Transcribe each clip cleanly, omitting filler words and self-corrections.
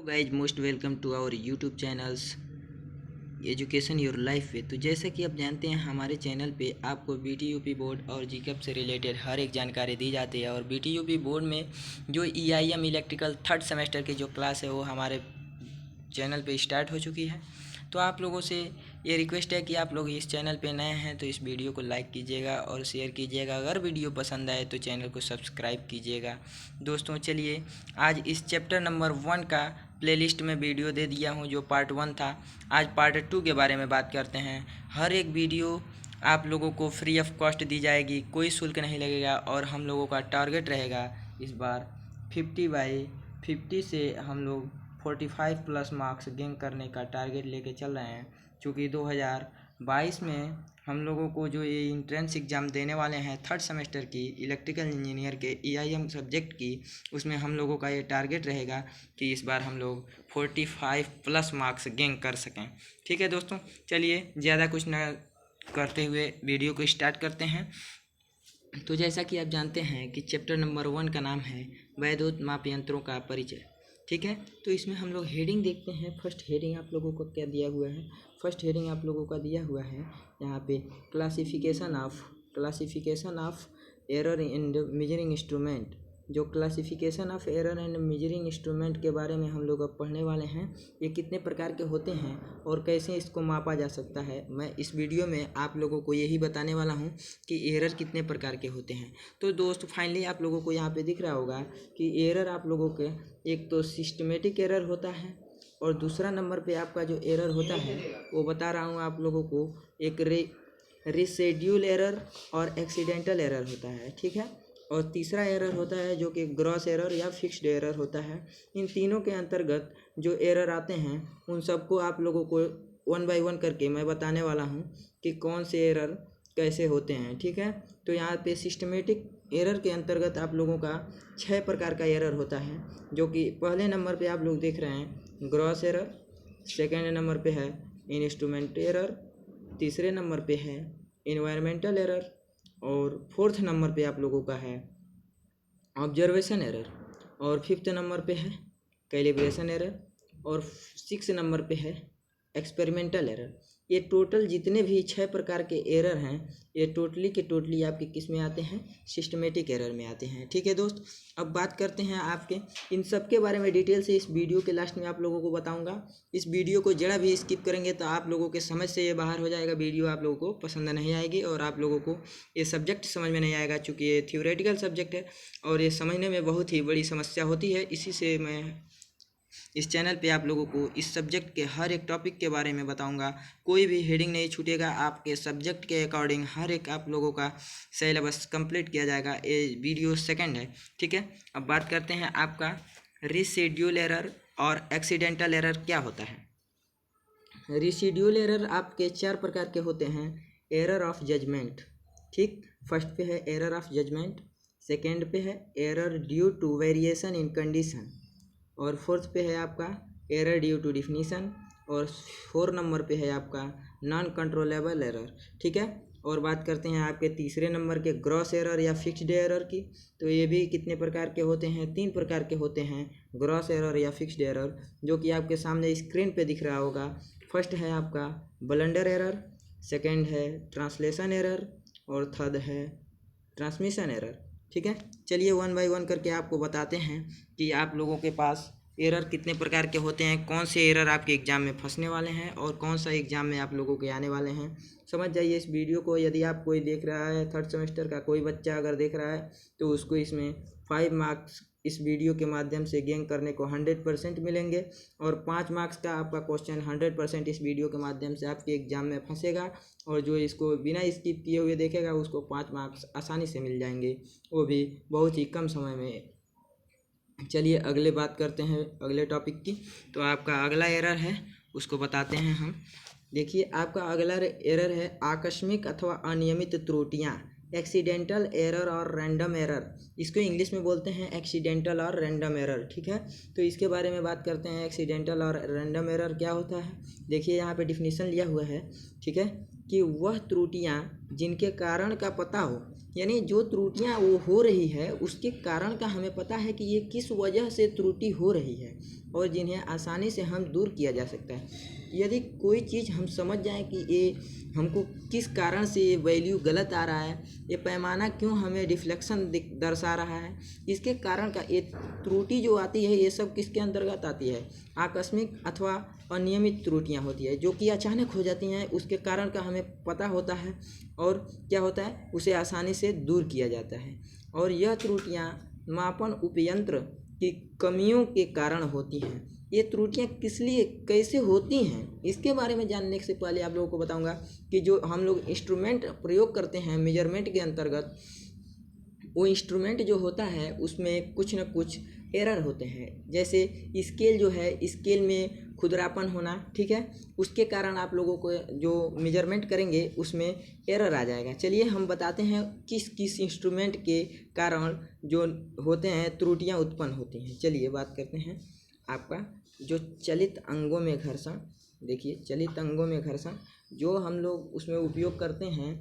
Guys most welcome to our YouTube channels education your life way. तो जैसा कि आप जानते हैं हमारे चैनल पे आपको बीटीयूपी बोर्ड और जीकेप से रिलेटेड हर एक जानकारी दी जाती है। और बीटीयूपी बोर्ड में जो ईआईएम इलेक्ट्रिकल थर्ड सेमेस्टर की जो क्लास है वो हमारे चैनल पे स्टार्ट हो चुकी है। तो आप लोगों से ये रिक्वेस्ट है कि आप लोग इस चैनल पे नए हैं तो इस वीडियो को लाइक कीजिएगा और शेयर कीजिएगा। अगर वीडियो पसंद आए तो चैनल को सब्सक्राइब कीजिएगा। दोस्तों चलिए आज इस चैप्टर नंबर 1 का प्लेलिस्ट में वीडियो दे दिया हूँ जो पार्ट 1 था। आज पार्ट 2 के बारे में बात करते हैं। हर एक वीडियो आप लोगों को फ्री ऑफ कॉस्ट दी जाएगी, कोई शुल्क नहीं लगेगा। और हम लोगों का टारगेट रहेगा इस बार 50/50 से हम लोग 45 प्लस मार्क्स गेन करने का टारगेट लेके चल रहे हैं। क्योंकि 2022 में हम लोगों को जो ये इंट्रेंस एग्ज़ाम देने वाले हैं थर्ड सेमेस्टर की इलेक्ट्रिकल इंजीनियर के ईआईएम सब्जेक्ट की, उसमें हम लोगों का ये टारगेट रहेगा कि इस बार हम लोग 45 प्लस मार्क्स गेन कर सकें। ठीक है दोस्तों, चलिए ज़्यादा कुछ न करते हुए वीडियो को स्टार्ट करते हैं। तो जैसा कि आप जानते हैं कि चैप्टर नंबर 1 का नाम है वैद्युत माप यंत्रों का परिचय। ठीक है, तो इसमें हम लोग हेडिंग देखते हैं। फर्स्ट हेडिंग आप लोगों को क्या दिया हुआ है? फर्स्ट हेडिंग आप लोगों का दिया हुआ है यहाँ पे classification of error in measuring instrument. जो classification of error and measuring instrument के बारे में हम लोग अब पढ़ने वाले हैं। ये कितने प्रकार के होते हैं और कैसे इसको मापा जा सकता है, मैं इस वीडियो में आप लोगों को यही बताने वाला हूँ कि एरर कितने प्रकार के होते हैं। तो दोस्त फाइनली आप लोगों को यहाँ पे दिख रहा होगा कि एरर आप लोगों के एक तो सिस्टमेटिक एरर होता है और दूसरा नंबर पे आपका जो एरर होता है वो बता रहा हूँ आप लोगों को, एक रिसेड्यूल एरर और एक्सीडेंटल एरर होता है। ठीक है, और तीसरा एरर होता है जो कि ग्रॉस एरर या फिक्स्ड एरर होता है। इन तीनों के अंतर्गत जो एरर आते हैं उन सबको आप लोगों को 1 बाय 1 करके मैं बताने वाला हूँ कि कौन से एरर कैसे होते हैं। ठीक है, तो यहाँ पे सिस्टमेटिक एरर के अंतर्गत आप लोगों का 6 प्रकार का एरर होता है। जो कि पहले नंबर पे आप लोग देख रहे हैं ग्रॉस एरर, सेकेंड नंबर पे है इंस्ट्रूमेंट एरर, तीसरे नंबर पे है इन्वायरमेंटल एरर और फोर्थ नंबर पे आप लोगों का है ऑब्जर्वेशन एरर और फिफ्थ नंबर पे है कैलिब्रेशन एरर और 6 नंबर पे है एक्सपेरिमेंटल एरर। ये टोटल जितने भी 6 प्रकार के एरर हैं ये टोटली के टोटली आपके किस में आते हैं? सिस्टमेटिक एरर में आते हैं। ठीक है दोस्त, अब बात करते हैं आपके इन सब के बारे में डिटेल से इस वीडियो के लास्ट में आप लोगों को बताऊंगा। इस वीडियो को जरा भी स्किप करेंगे तो आप लोगों के समझ से ये बाहर हो जाएगा, वीडियो आप लोगों को पसंद नहीं आएगी और आप लोगों को ये सब्जेक्ट समझ में नहीं आएगा। चूँकि ये थ्योरेटिकल सब्जेक्ट है और ये समझने में बहुत ही बड़ी समस्या होती है। इसी से मैं इस चैनल पे आप लोगों को इस सब्जेक्ट के हर एक टॉपिक के बारे में बताऊंगा। कोई भी हेडिंग नहीं छूटेगा, आपके सब्जेक्ट के अकॉर्डिंग हर एक आप लोगों का सिलेबस कंप्लीट किया जाएगा। ये वीडियो सेकंड है। ठीक है, अब बात करते हैं आपका रिशेड्यूल एरर और एक्सीडेंटल एरर क्या होता है। रिशेड्यूल एरर आपके 4 प्रकार के होते हैं। एरर ऑफ जजमेंट, ठीक, फर्स्ट पे है एरर ऑफ जजमेंट, सेकेंड पे है error due to variation in condition और फोर्थ पे है आपका एरर ड्यू टू डिफिनीशन और 4 नंबर पे है आपका नॉन कंट्रोलेबल एरर। ठीक है, और बात करते हैं आपके तीसरे नंबर के ग्रॉस एरर या फिक्स्ड एरर की। तो ये भी कितने प्रकार के होते हैं? 3 प्रकार के होते हैं ग्रॉस एरर या फिक्स्ड एरर, जो कि आपके सामने स्क्रीन पे दिख रहा होगा। फर्स्ट है आपका ब्लंडर एरर, सेकेंड है ट्रांसलेशन एरर और थर्ड है ट्रांसमिशन एरर। ठीक है, चलिए 1 बाय 1 करके आपको बताते हैं कि आप लोगों के पास एरर कितने प्रकार के होते हैं, कौन से एरर आपके एग्ज़ाम में फंसने वाले हैं और कौन सा एग्ज़ाम में आप लोगों के आने वाले हैं। समझ जाइए इस वीडियो को। यदि आप कोई देख रहा है थर्ड सेमेस्टर का कोई बच्चा अगर देख रहा है तो उसको इसमें 5 मार्क्स इस वीडियो के माध्यम से गेन करने को 100% मिलेंगे और 5 मार्क्स का आपका क्वेश्चन 100% इस वीडियो के माध्यम से आपके एग्ज़ाम में फंसेगा। और जो इसको बिना स्किप किए हुए देखेगा उसको 5 मार्क्स आसानी से मिल जाएंगे, वो भी बहुत ही कम समय में। चलिए अगले बात करते हैं अगले टॉपिक की। तो आपका अगला एरर है उसको बताते हैं हम। देखिए आपका अगला एरर है आकस्मिक अथवा अनियमित त्रुटियाँ, एक्सीडेंटल एरर और रैंडम एरर। इसको इंग्लिश में बोलते हैं एक्सीडेंटल और रैंडम एरर। ठीक है, तो इसके बारे में बात करते हैं एक्सीडेंटल और रैंडम एरर क्या होता है। देखिए यहाँ पे डिफिनीशन लिया हुआ है। ठीक है, कि वह त्रुटियाँ जिनके कारण का पता हो यानी जो त्रुटियां वो हो रही है उसके कारण का हमें पता है कि ये किस वजह से त्रुटि हो रही है और जिन्हें आसानी से हम दूर किया जा सकता है। यदि कोई चीज़ हम समझ जाएं कि ये हमको किस कारण से ये वैल्यू गलत आ रहा है, ये पैमाना क्यों हमें डिफ्लेक्शन दर्शा रहा है, इसके कारण का ये त्रुटि जो आती है ये सब किसके अंतर्गत आती है, आकस्मिक अथवा अनियमित त्रुटियां होती है जो कि अचानक हो जाती हैं। उसके कारण का हमें पता होता है और क्या होता है, उसे आसानी से दूर किया जाता है। और यह त्रुटियां मापन उपयंत्र की कमियों के कारण होती हैं। ये त्रुटियां किस लिए कैसे होती हैं इसके बारे में जानने से पहले आप लोगों को बताऊंगा कि जो हम लोग इंस्ट्रूमेंट प्रयोग करते हैं मेजरमेंट के अंतर्गत, वो इंस्ट्रूमेंट जो होता है उसमें कुछ न कुछ एरर होते हैं। जैसे स्केल जो है, स्केल में खुरदरापन होना, ठीक है, उसके कारण आप लोगों को जो मेजरमेंट करेंगे उसमें एरर आ जाएगा। चलिए हम बताते हैं किस किस इंस्ट्रूमेंट के कारण जो होते हैं त्रुटियां उत्पन्न होती हैं। चलिए बात करते हैं आपका जो चलित अंगों में घर्षण। देखिए चलित अंगों में घर्षण जो हम लोग उसमें उपयोग करते हैं,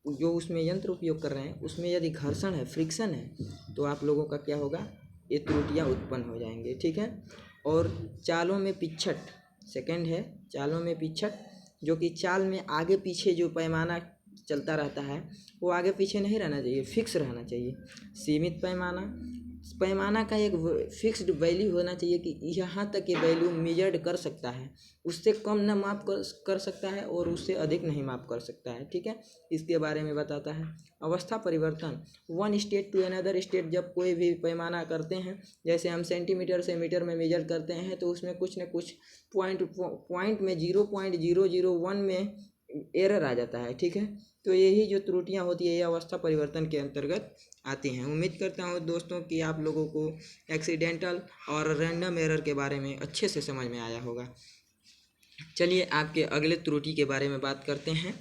जो उसमें यंत्र उपयोग कर रहे हैं उसमें यदि घर्षण है, फ्रिक्शन है, तो आप लोगों का क्या होगा, ये त्रुटियां उत्पन्न हो जाएंगे, ठीक है। और चालों में पिछट, सेकंड है चालों में पिछट, जो कि चाल में आगे पीछे जो पैमाना चलता रहता है वो आगे पीछे नहीं रहना चाहिए, फिक्स रहना चाहिए। सीमित पैमाना, पैमाना का एक फिक्स्ड वैल्यू होना चाहिए कि यहाँ तक ये वैल्यू मेजर्ड कर सकता है, उससे कम न माप कर सकता है और उससे अधिक नहीं माप कर सकता है, ठीक है। इसके बारे में बताता है। अवस्था परिवर्तन, one state to another state, जब कोई भी पैमाना करते हैं, जैसे हम सेंटीमीटर से मीटर में मेजर करते हैं तो उसमें कुछ न कुछ पॉइंट में 0.001 में एरर आ जाता है, ठीक है। तो यही जो त्रुटियां होती है ये अवस्था परिवर्तन के अंतर्गत आती हैं। उम्मीद करता हूँ दोस्तों कि आप लोगों को एक्सीडेंटल और रैंडम एरर के बारे में अच्छे से समझ में आया होगा। चलिए आपके अगले त्रुटि के बारे में बात करते हैं।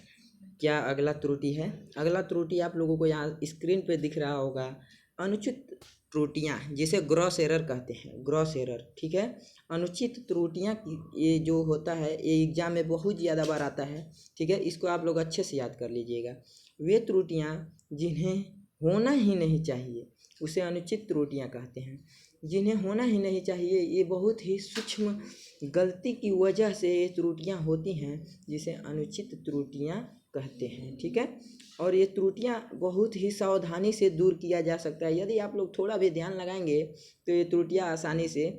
क्या अगला त्रुटि है? अगला त्रुटि आप लोगों को यहाँ स्क्रीन पे दिख रहा होगा, अनुचित त्रुटियाँ, जिसे ग्रॉस एरर कहते हैं, ग्रॉस एरर, ठीक है। अनुचित त्रुटियाँ ये जो होता है ये एग्जाम में बहुत ज़्यादा बार आता है, ठीक है। इसको आप लोग अच्छे से याद कर लीजिएगा। वे त्रुटियाँ जिन्हें होना ही नहीं चाहिए उसे अनुचित त्रुटियाँ कहते हैं। जिन्हें होना ही नहीं चाहिए, ये बहुत ही सूक्ष्म गलती की वजह से ये त्रुटियाँ होती हैं जिसे अनुचित त्रुटियाँ कहते हैं, ठीक है। और ये त्रुटियाँ बहुत ही सावधानी से दूर किया जा सकता है। यदि आप लोग थोड़ा भी ध्यान लगाएंगे तो ये त्रुटियाँ आसानी से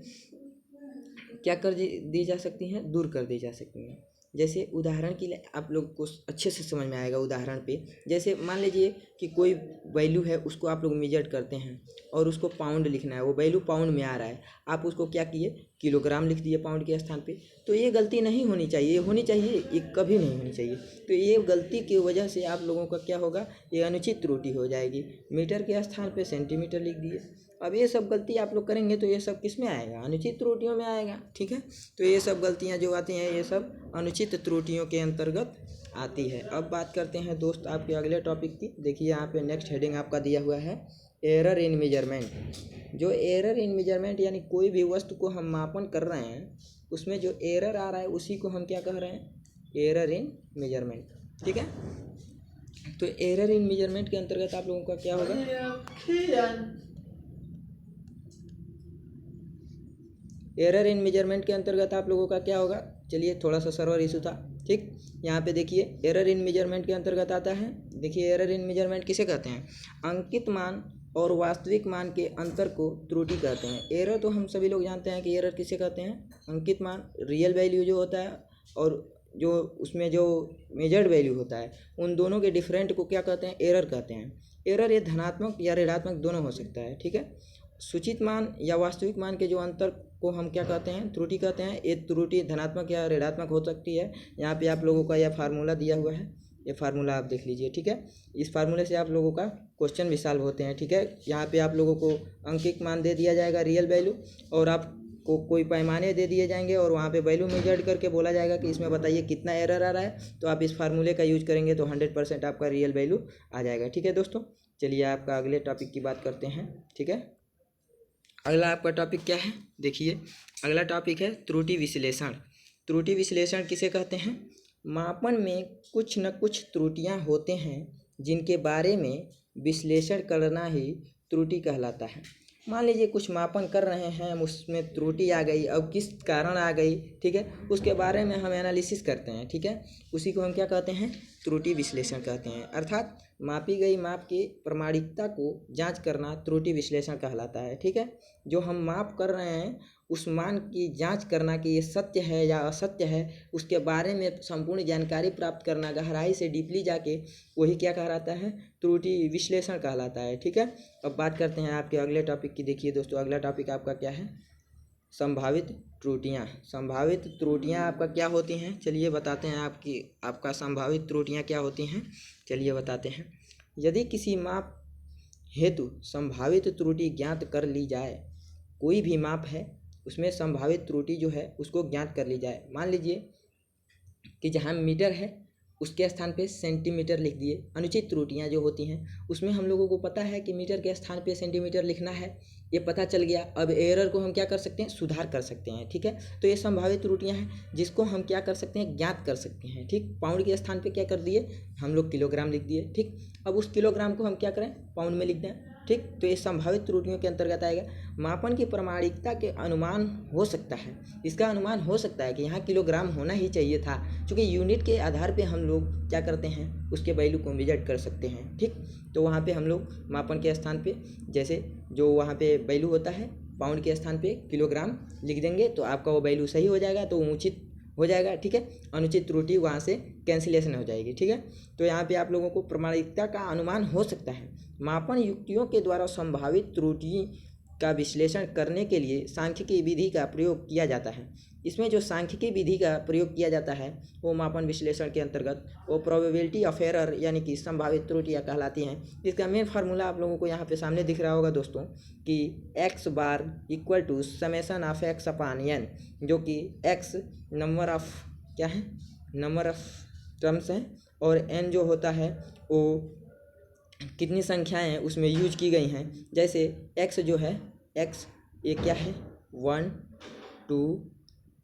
क्या कर दी जा सकती हैं, दूर कर दी जा सकती हैं। जैसे उदाहरण के लिए आप लोग को अच्छे से समझ में आएगा उदाहरण पे। जैसे मान लीजिए कि कोई वैल्यू है, उसको आप लोग मेजर करते हैं और उसको पाउंड लिखना है, वो वैल्यू पाउंड में आ रहा है, आप उसको क्या किए, किलोग्राम लिख दिए पाउंड के स्थान पे। तो ये गलती नहीं होनी चाहिए, ये होनी चाहिए, ये कभी नहीं होनी चाहिए। तो ये गलती की वजह से आप लोगों का क्या होगा, ये अनुचित त्रुटि हो जाएगी। मीटर के स्थान पे सेंटीमीटर लिख दिए। अब ये सब गलती आप लोग करेंगे तो ये सब किस में आएगा, अनुचित त्रुटियों में आएगा, ठीक है। तो ये सब गलतियाँ जो आती हैं ये सब अनुचित त्रुटियों के अंतर्गत आती है। अब बात करते हैं दोस्त आपके अगले टॉपिक की। देखिए यहाँ पे नेक्स्ट हेडिंग आपका दिया हुआ है, एरर इन मेजरमेंट। जो एरर इन मेजरमेंट यानी कोई भी वस्तु को हम मापन कर रहे हैं उसमें जो एरर आ रहा है उसी को हम क्या कह रहे हैं, एरर इन मेजरमेंट, ठीक है। तो एरर इन मेजरमेंट के अंतर्गत आप लोगों का क्या होगा, एरर इन मेजरमेंट के अंतर्गत आप लोगों का क्या होगा। चलिए थोड़ा सा सर्वर इशू था, ठीक। यहाँ पे देखिए एरर इन मेजरमेंट के अंतर्गत आता है। देखिए एरर इन मेजरमेंट किसे कहते हैं, अंकित मान और वास्तविक मान के अंतर को त्रुटि कहते हैं। एरर तो हम सभी लोग जानते हैं कि एरर किसे कहते हैं, अंकित मान, रियल वैल्यू जो होता है और जो उसमें जो मेजर्ड वैल्यू होता है, उन दोनों के डिफरेंट को क्या कहते हैं, एरर कहते हैं। एरर ये धनात्मक या ऋणात्मक दोनों हो सकता है, ठीक है। सूचित मान या वास्तविक मान के जो अंतर को हम क्या कहते हैं, त्रुटि कहते हैं। ये त्रुटि धनात्मक या ऋणात्मक हो सकती है। यहाँ पे आप लोगों का यह फार्मूला दिया हुआ है, ये फार्मूला आप देख लीजिए, ठीक है। इस फार्मूले से आप लोगों का क्वेश्चन भी सॉल्व होते हैं, ठीक है। यहाँ पे आप लोगों को अंकित मान दे दिया जाएगा, रियल वैल्यू, और आपको कोई पैमाने दे दिए जाएंगे और वहाँ पे वैल्यू मेजर्ड करके बोला जाएगा कि इसमें बताइए कितना एरर आ रहा है। तो आप इस फार्मूले का यूज करेंगे तो 100% आपका रियल वैल्यू आ जाएगा, ठीक है दोस्तों। चलिए आपका अगले टॉपिक की बात करते हैं, ठीक है। अगला आपका टॉपिक क्या है, देखिए अगला टॉपिक है त्रुटि विश्लेषण। त्रुटि विश्लेषण किसे कहते हैं, मापन में कुछ न कुछ त्रुटियां होते हैं जिनके बारे में विश्लेषण करना ही त्रुटि कहलाता है। मान लीजिए कुछ मापन कर रहे हैं, उसमें त्रुटि आ गई, अब किस कारण आ गई, ठीक है, उसके बारे में हम एनालिसिस करते हैं, ठीक है, उसी को हम क्या कहते हैं, त्रुटि विश्लेषण कहते हैं। अर्थात मापी गई माप की प्रामाणिकता को जांच करना त्रुटि विश्लेषण कहलाता है, ठीक है। जो हम माप कर रहे हैं उस मान की जांच करना कि ये सत्य है या असत्य है, उसके बारे में संपूर्ण जानकारी प्राप्त करना, गहराई से डीपली जाके, वही क्या कहलाता है, त्रुटि विश्लेषण कहलाता है, ठीक है। अब बात करते हैं आपके अगले टॉपिक की। देखिए दोस्तों, अगला टॉपिक आपका क्या है, संभावित त्रुटियां। संभावित त्रुटियां आपका क्या होती हैं, चलिए बताते हैं आपका संभावित त्रुटियां क्या होती हैं, चलिए बताते हैं। यदि किसी माप हेतु संभावित त्रुटि ज्ञात कर ली जाए, कोई भी माप है उसमें संभावित त्रुटि जो है उसको ज्ञात कर ली जाए। मान लीजिए कि जहाँ मीटर है उसके स्थान पे सेंटीमीटर लिख दिए। अनुचित त्रुटियाँ जो होती हैं उसमें हम लोगों को पता है कि मीटर के स्थान पे सेंटीमीटर लिखना है, ये पता चल गया। अब एरर को हम क्या कर सकते हैं, सुधार कर सकते हैं, ठीक है। तो ये संभावित त्रुटियाँ हैं जिसको हम क्या कर सकते हैं, ज्ञात कर सकते हैं, ठीक। पाउंड के स्थान पे क्या कर दिए हम लोग, किलोग्राम लिख दिए, ठीक। अब उस किलोग्राम को हम क्या करें, पाउंड में लिख दें, ठीक। तो ये संभावित त्रुटियों के अंतर्गत आएगा। मापन की प्रामाणिकता के अनुमान हो सकता है, इसका अनुमान हो सकता है कि यहाँ किलोग्राम होना ही चाहिए था, क्योंकि यूनिट के आधार पे हम लोग क्या करते हैं, उसके वैल्यू को मेजर कर सकते हैं, ठीक। तो वहाँ पे हम लोग मापन के स्थान पे, जैसे जो वहाँ पे वैल्यू होता है, पाउंड के स्थान पे किलोग्राम लिख देंगे तो आपका वो वैल्यू सही हो जाएगा, तो उचित हो जाएगा, ठीक है। अनुचित त्रुटि वहाँ से कैंसिलेशन हो जाएगी, ठीक है। तो यहाँ पे आप लोगों को प्रामाणिकता का अनुमान हो सकता है। मापन युक्तियों के द्वारा संभावित त्रुटि का विश्लेषण करने के लिए सांख्यिकी विधि का प्रयोग किया जाता है। इसमें जो सांख्यिकी विधि का प्रयोग किया जाता है वो मापन विश्लेषण के अंतर्गत वो प्रोबेबिलिटी ऑफ एरर यानी कि संभावित त्रुटियाँ कहलाती हैं। इसका मेन फार्मूला आप लोगों को यहाँ पे सामने दिख रहा होगा दोस्तों, कि x bar equal to summation of x upon n, जो कि x नंबर ऑफ क्या है, नंबर ऑफ टर्म्स हैं, और n जो होता है वो कितनी संख्याएं उसमें यूज की गई हैं। जैसे x जो है, x ये क्या है, 1 2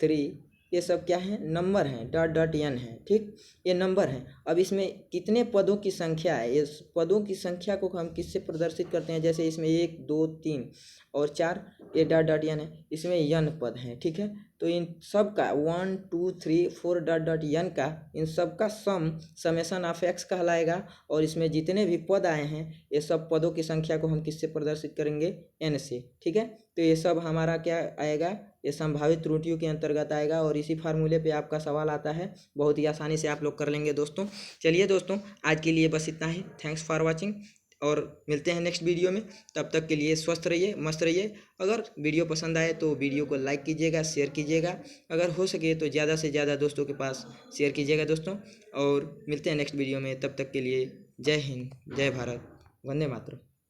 3, ये सब क्या है, नंबर हैं, डॉट डॉट n है, ठीक, ये नंबर हैं। अब इसमें कितने पदों की संख्या है, इस पदों की संख्या को हम किससे प्रदर्शित करते हैं, जैसे इसमें 1 2 3 और 4, ये डॉट डॉट n है, इसमें n पद हैं, ठीक है। तो इन सब का 1 2 3 4 डॉट डॉट n का, इन सब का सम समेसन ऑफ x कहलाएगा, और इसमें जितने भी पद आए हैं ये सब पदों की संख्या को हम किससे प्रदर्शित करेंगे, n से, ठीक है। तो ये सब हमारा क्या आएगा, ये संभावित त्रुटियों के अंतर्गत आएगा, और इसी फार्मूले पे आपका सवाल आता है, बहुत ही आसानी से आप लोग कर लेंगे दोस्तों। चलिए दोस्तों, आज के लिए बस इतना ही। थैंक्स फॉर वाचिंग, और मिलते हैं नेक्स्ट वीडियो में। तब तक के लिए स्वस्थ रहिए, मस्त रहिए। अगर वीडियो पसंद आए तो वीडियो को लाइक कीजिएगा, शेयर कीजिएगा, अगर हो सके तो ज़्यादा से ज़्यादा दोस्तों के पास शेयर कीजिएगा दोस्तों। और मिलते हैं नेक्स्ट वीडियो में, तब तक के लिए जय हिंद, जय भारत, वंदे मातरम।